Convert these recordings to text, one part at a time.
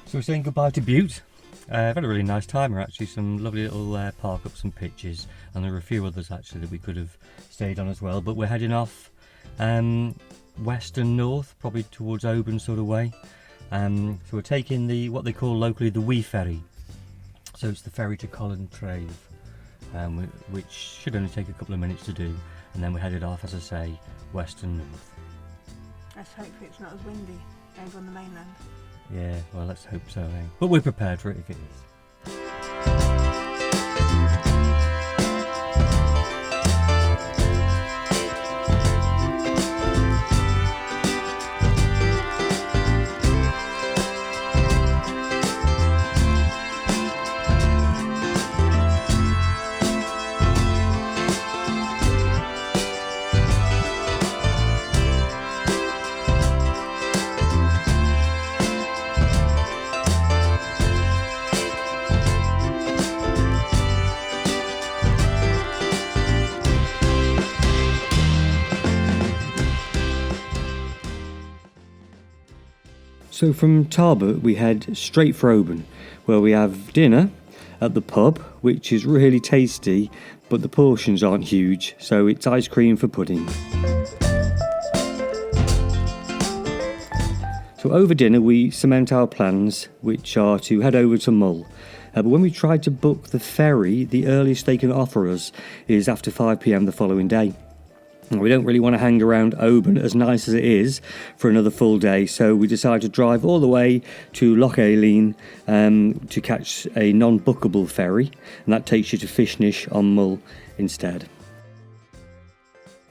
So we're saying goodbye to Bute. I've had a really nice time. There are actually some lovely little park ups and pitches, and there are a few others actually that we could have stayed on as well. But we're heading off west and north, probably towards Oban sort of way. So we're taking the what they call locally the wee ferry. So it's the ferry to Collintrave, which should only take a couple of minutes to do, and then we're headed off, as I say, west and north. Let's hope it's not as windy over on the mainland. Yeah, well, let's hope so, eh? But we're prepared for it if it is. So from Tarbert we head straight for Oban, where we have dinner at the pub, which is really tasty, but the portions aren't huge, so it's ice cream for pudding. So over dinner we cement our plans, which are to head over to Mull. But when we try to book the ferry, the earliest they can offer us is after 5 p.m. the following day. We don't really want to hang around Oban, as nice as it is, for another full day, so we decided to drive all the way to Loch Eileen to catch a non-bookable ferry, and that takes you to Fishnish on Mull instead.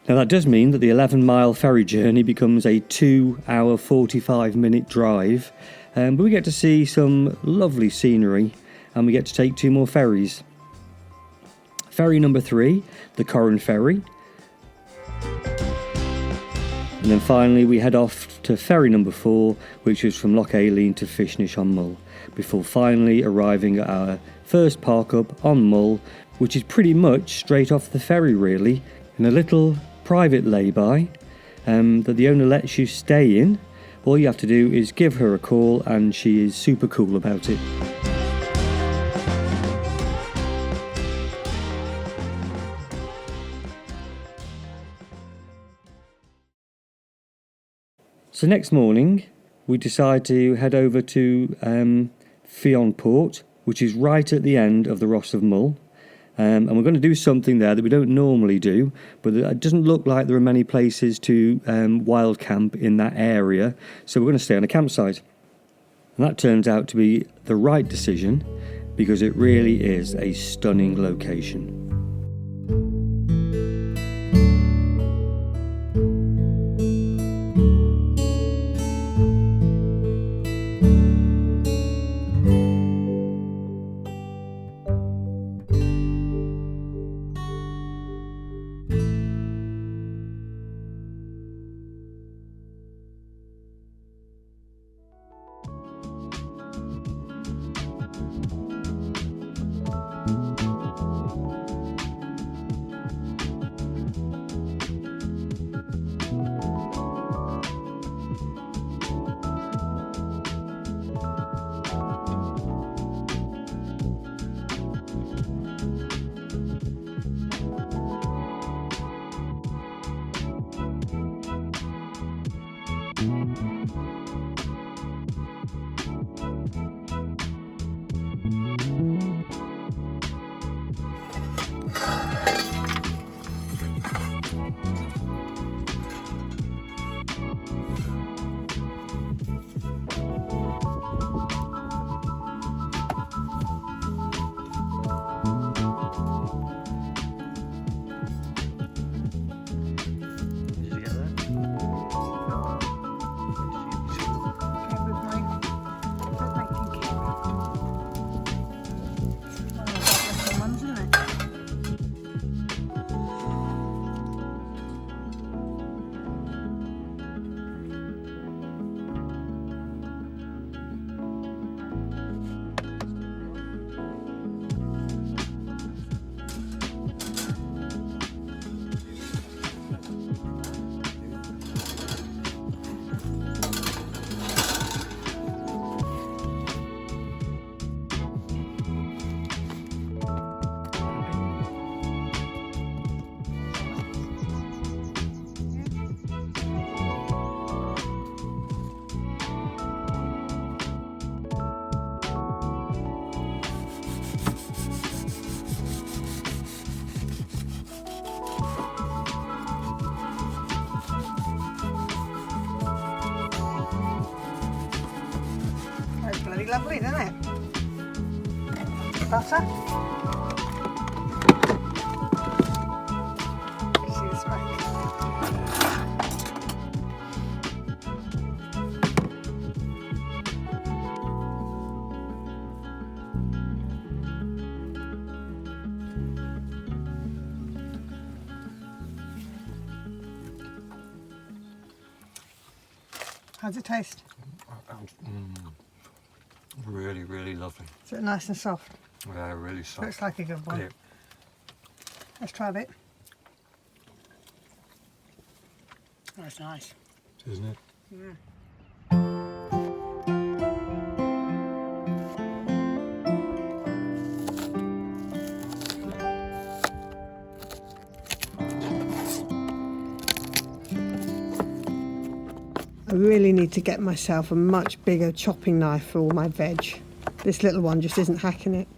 Now that does mean that the 11-mile ferry journey becomes a 2-hour 45-minute drive, but we get to see some lovely scenery, and we get to take 2 more ferries. Ferry number 3, the Corran Ferry. And then finally we head off to ferry number 4, which is from Loch Eileen to Fishnish on Mull, before finally arriving at our first park up on Mull, which is pretty much straight off the ferry really, in a little private lay-by that the owner lets you stay in. All you have to do is give her a call and she is super cool about it. So next morning we decide to head over to Fionnphort, which is right at the end of the Ross of Mull, and we're going to do something there that we don't normally do, but it doesn't look like there are many places to wild camp in that area, so we're going to stay on a campsite. And that turns out to be the right decision because it really is a stunning location. really lovely, doesn't it? Butter. See the smack. How's it taste? Really, really lovely. Is it nice and soft? Yeah, really soft. Looks like a good one. Yeah. Let's try a bit. That's nice. Isn't it? Yeah. I really need to get myself a much bigger chopping knife for all my veg. This little one just isn't hacking it.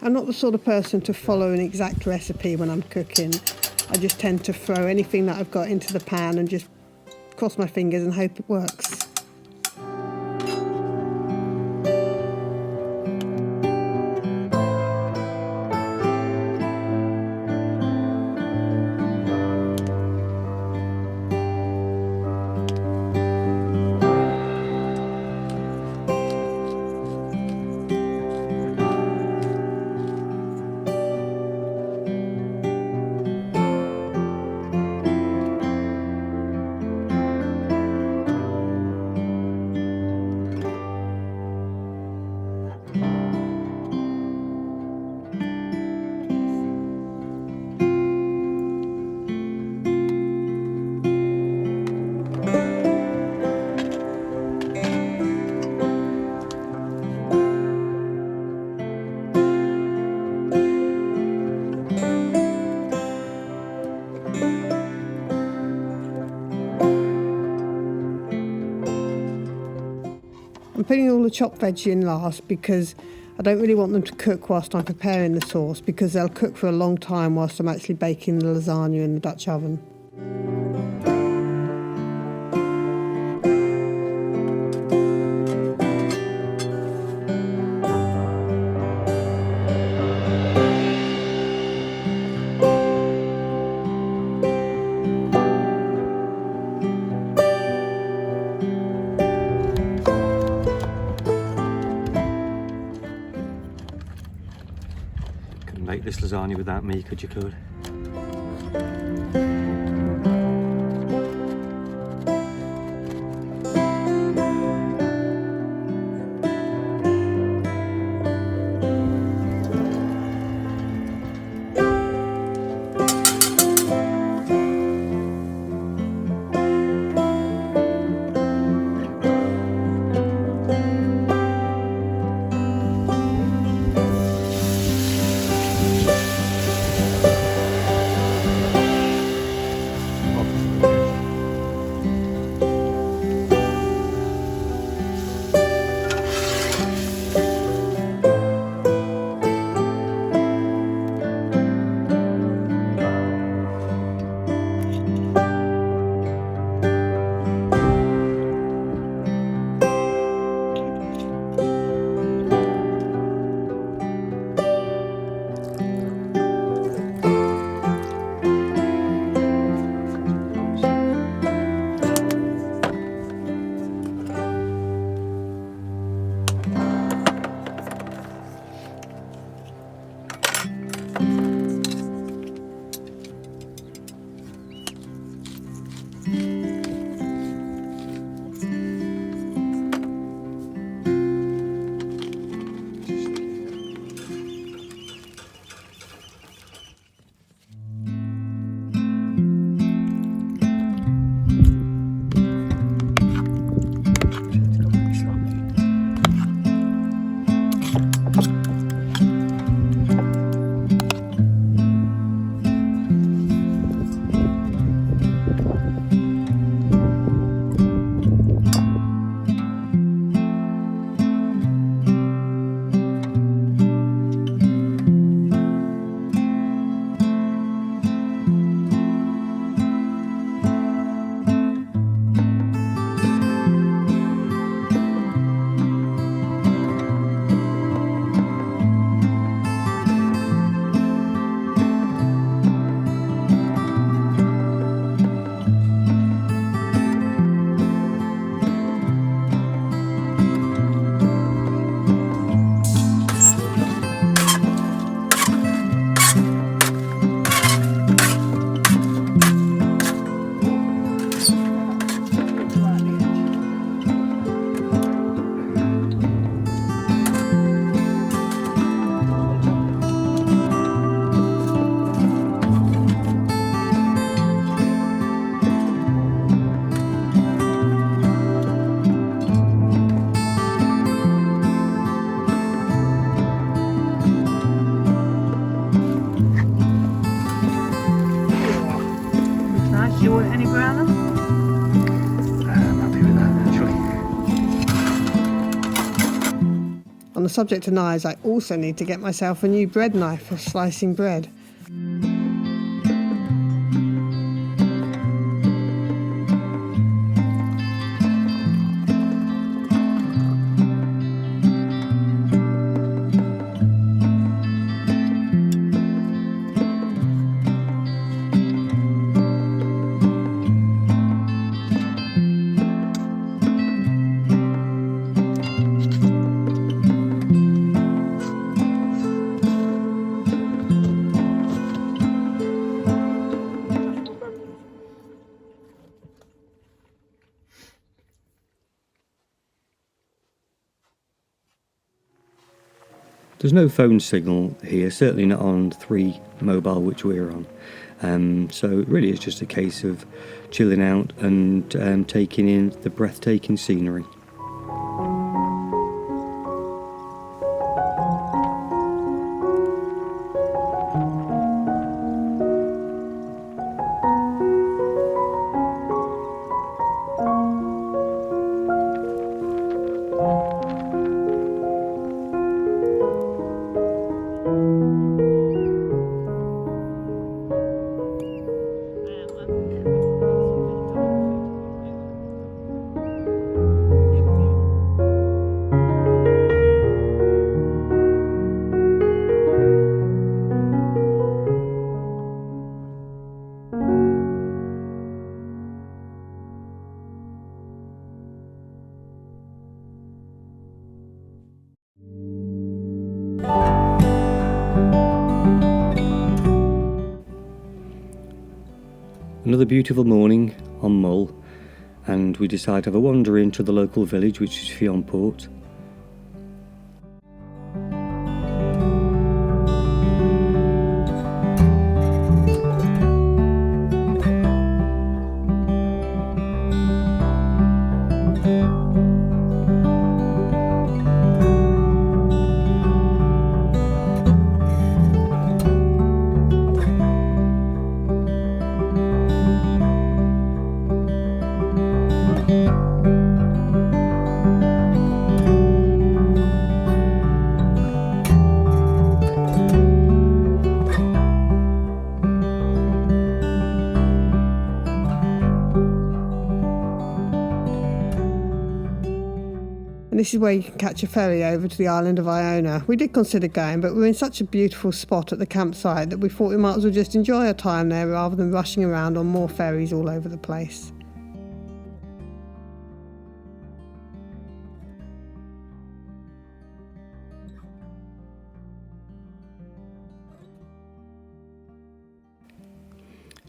I'm not the sort of person to follow an exact recipe when I'm cooking. I just tend to throw anything that I've got into the pan and just cross my fingers and hope it works. I'm putting all the chopped veg in last because I don't really want them to cook whilst I'm preparing the sauce, because they'll cook for a long time whilst I'm actually baking the lasagna in the Dutch oven. Couldn't make this lasagna without me, could you, Claude? subject to knives, I also need to get myself a new bread knife for slicing bread. There's no phone signal here, certainly not on 3 mobile which we're on. So it really is just a case of chilling out and taking in the breathtaking scenery. Another beautiful morning on Mull, and we decide to have a wander into the local village, which is Fionnphort. And this is where you can catch a ferry over to the island of Iona. We did consider going, but we're in such a beautiful spot at the campsite that we thought we might as well just enjoy our time there rather than rushing around on more ferries all over the place.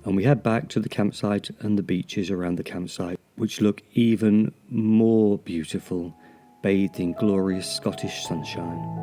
And we head back to the campsite and the beaches around the campsite, which look even more beautiful, bathed in glorious Scottish sunshine.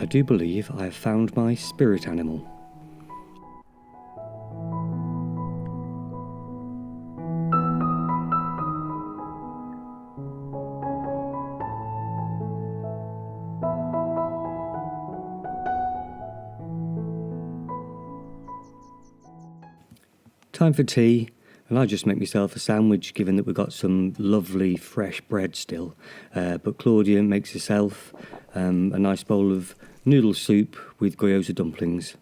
I do believe I have found my spirit animal. Time for tea, and I just make myself a sandwich, given that we've got some lovely fresh bread still. But Claudia makes herself a nice bowl of noodle soup with gyoza dumplings.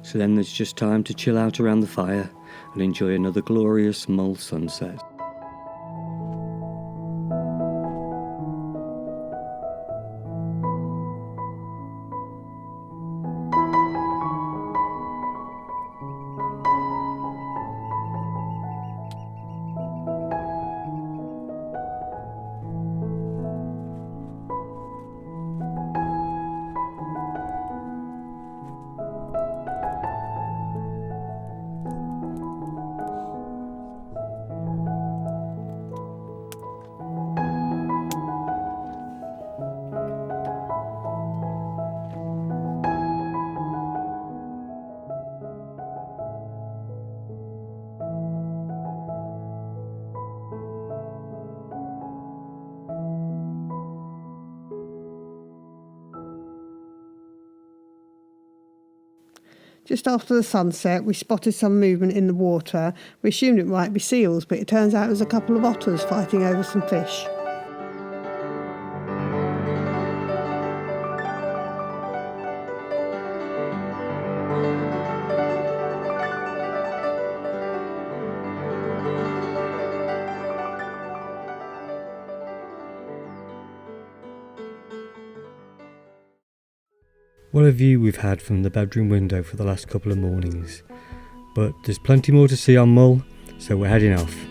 So then there's just time to chill out around the fire and enjoy another glorious Mull sunset. Just after the sunset, we spotted some movement in the water. We assumed it might be seals, but it turns out it was a couple of otters fighting over some fish. What a view we've had from the bedroom window for the last couple of mornings. But there's plenty more to see on Mull, so we're heading off.